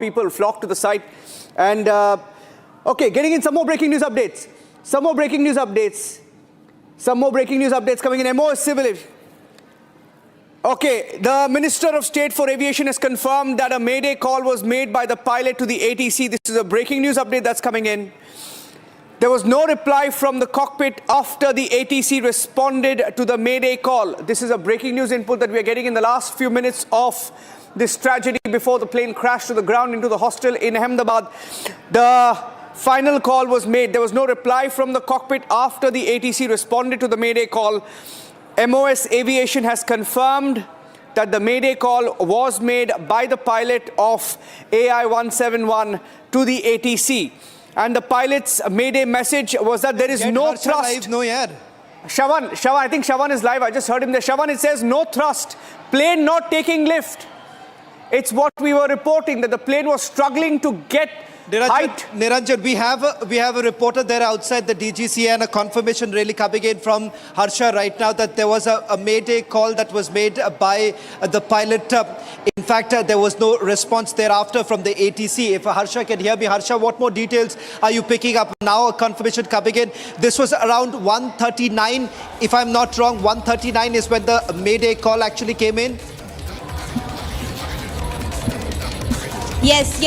People flock to the site. And, okay, getting in some more breaking news updates. Some more breaking news updates coming in. MOS Civil. Okay, the Minister of State for Aviation has confirmed that a mayday call was made by the pilot to the ATC. This is a breaking news update that's coming in. There was no reply from the cockpit after the ATC responded to the mayday call. This is a breaking news input that we are getting in the last few minutes of this tragedy before the plane crashed to the ground into the hostel in Ahmedabad. The final call was made. There was no reply from the cockpit after the ATC responded to the mayday call. MOS Aviation has confirmed that the mayday call was made by the pilot of AI-171 to the ATC. And the pilot's mayday message was that there is no thrust. Live, no, yaar. Shawan, I think Shawan is live. I just heard him there. Shawan, it says no thrust. Plane not taking lift. It's what we were reporting, that the plane was struggling to get height. Niranjan, we have a reporter there outside the DGCA and a confirmation really coming in from Harsha right now that there was a mayday call that was made by the pilot. In fact, there was no response thereafter from the ATC. If Harsha can hear me, Harsha, what more details are you picking up now? A confirmation coming in. This was around 1:39. If I'm not wrong, 1:39 is when the mayday call actually came in. Yes,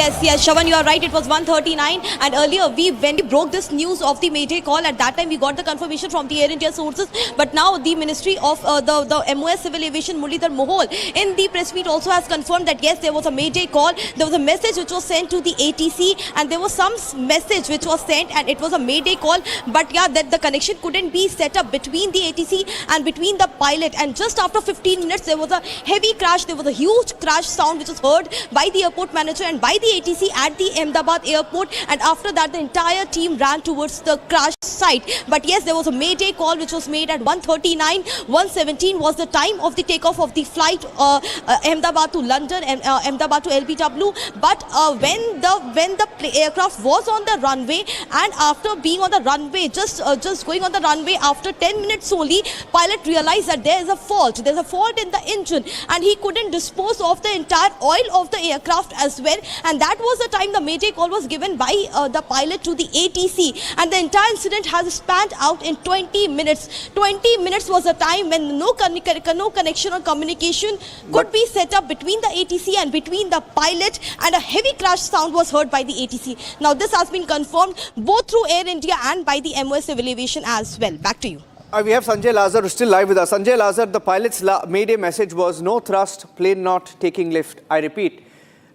Shawan, you are right. It was 1:39, and earlier when we broke this news of the mayday call, at that time we got the confirmation from the Air India sources. But now the Ministry of the MOS Civil Aviation, Muralidhar Mohol, in the press meet also has confirmed that yes, there was a mayday call. There was a message which was sent to the ATC, and there was some message which was sent, and it was a mayday call. But yeah, that the connection couldn't be set up between the ATC and between the pilot. And just after 15 minutes, there was a heavy crash. There was a huge crash sound which was heard by the airport manager and by the ATC at the Ahmedabad airport, and after that the entire team ran towards the crash site. But yes, there was a mayday call which was made at 1:39. 1:17 was the time of the takeoff of the flight Ahmedabad to London and Ahmedabad to LBW. But when the aircraft was on the runway, and after being on the runway, just going on the runway, after 10 minutes only, pilot realized that there is a fault. There's a fault in the engine, and he couldn't dispose of the entire oil of the aircraft as well. And that was the time the mayday call was given by the pilot to the ATC. And the entire incident has spanned out in 20 minutes. 20 minutes was the time when no connection or communication could be set up between the ATC and between the pilot, and a heavy crash sound was heard by the ATC. Now this has been confirmed both through Air India and by the MOS Civil Aviation as well. Back to you. We have Sanjay Lazar who's still live with us. Sanjay Lazar, the pilot's mayday message was no thrust, plane not taking lift. I repeat,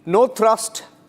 no thrust,